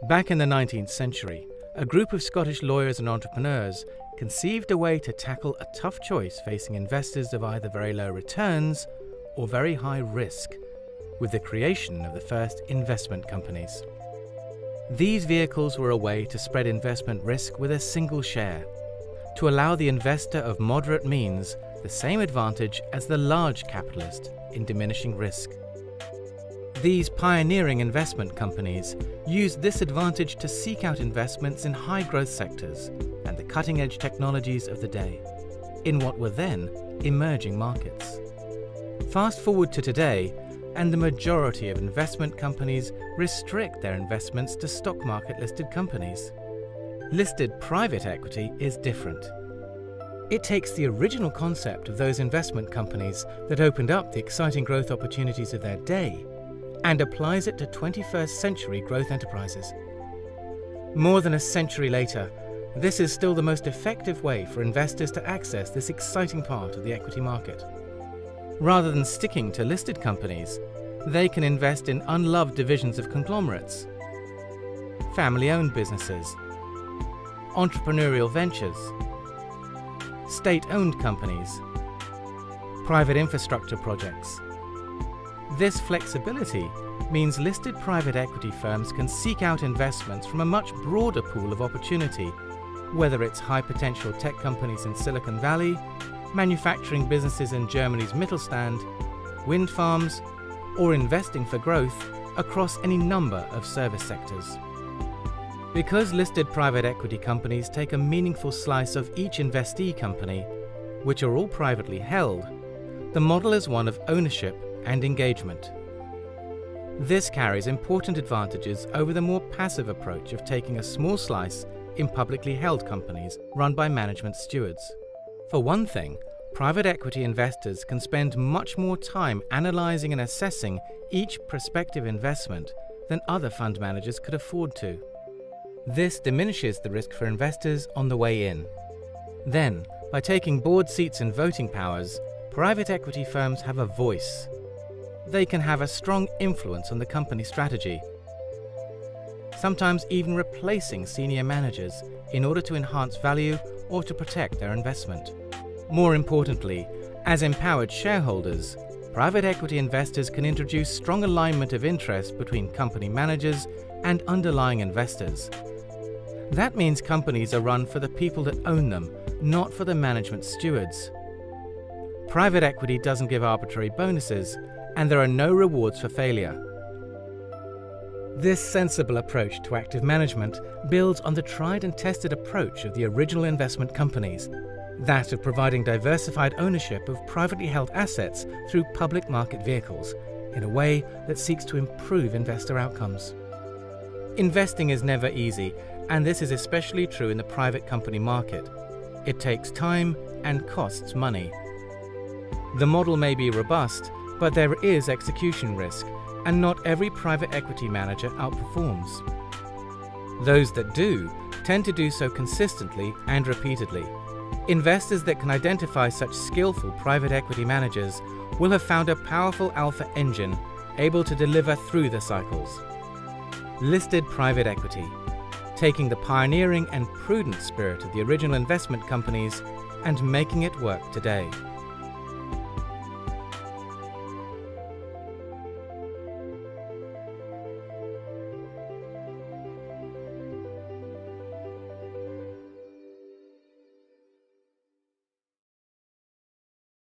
Back in the 19th century, a group of Scottish lawyers and entrepreneurs conceived a way to tackle a tough choice facing investors of either very low returns or very high risk, with the creation of the first investment companies. These vehicles were a way to spread investment risk with a single share, to allow the investor of moderate means the same advantage as the large capitalist in diminishing risk. These pioneering investment companies used this advantage to seek out investments in high-growth sectors and the cutting-edge technologies of the day, in what were then emerging markets. Fast forward to today, and the majority of investment companies restrict their investments to stock market-listed companies. Listed private equity is different. It takes the original concept of those investment companies that opened up the exciting growth opportunities of their day and applies it to 21st century growth enterprises. More than a century later, this is still the most effective way for investors to access this exciting part of the equity market. Rather than sticking to listed companies, they can invest in unloved divisions of conglomerates, family-owned businesses, entrepreneurial ventures, state-owned companies, private infrastructure projects. This flexibility means listed private equity firms can seek out investments from a much broader pool of opportunity, whether it's high-potential tech companies in Silicon Valley, manufacturing businesses in Germany's Mittelstand, wind farms, or investing for growth across any number of service sectors. Because listed private equity companies take a meaningful slice of each investee company, which are all privately held, the model is one of ownership and engagement. This carries important advantages over the more passive approach of taking a small slice in publicly held companies run by management stewards. For one thing, private equity investors can spend much more time analyzing and assessing each prospective investment than other fund managers could afford to. This diminishes the risk for investors on the way in. Then, by taking board seats and voting powers, private equity firms have a voice. They can have a strong influence on the company strategy, sometimes even replacing senior managers in order to enhance value or to protect their investment. More importantly, as empowered shareholders, private equity investors can introduce strong alignment of interest between company managers and underlying investors. That means companies are run for the people that own them, not for the management stewards. Private equity doesn't give arbitrary bonuses, and there are no rewards for failure. This sensible approach to active management builds on the tried and tested approach of the original investment companies, that of providing diversified ownership of privately held assets through public market vehicles, in a way that seeks to improve investor outcomes. Investing is never easy, and this is especially true in the private company market. It takes time and costs money. The model may be robust, but there is execution risk, and not every private equity manager outperforms. Those that do tend to do so consistently and repeatedly. Investors that can identify such skillful private equity managers will have found a powerful alpha engine able to deliver through the cycles. Listed private equity, taking the pioneering and prudent spirit of the original investment companies and making it work today.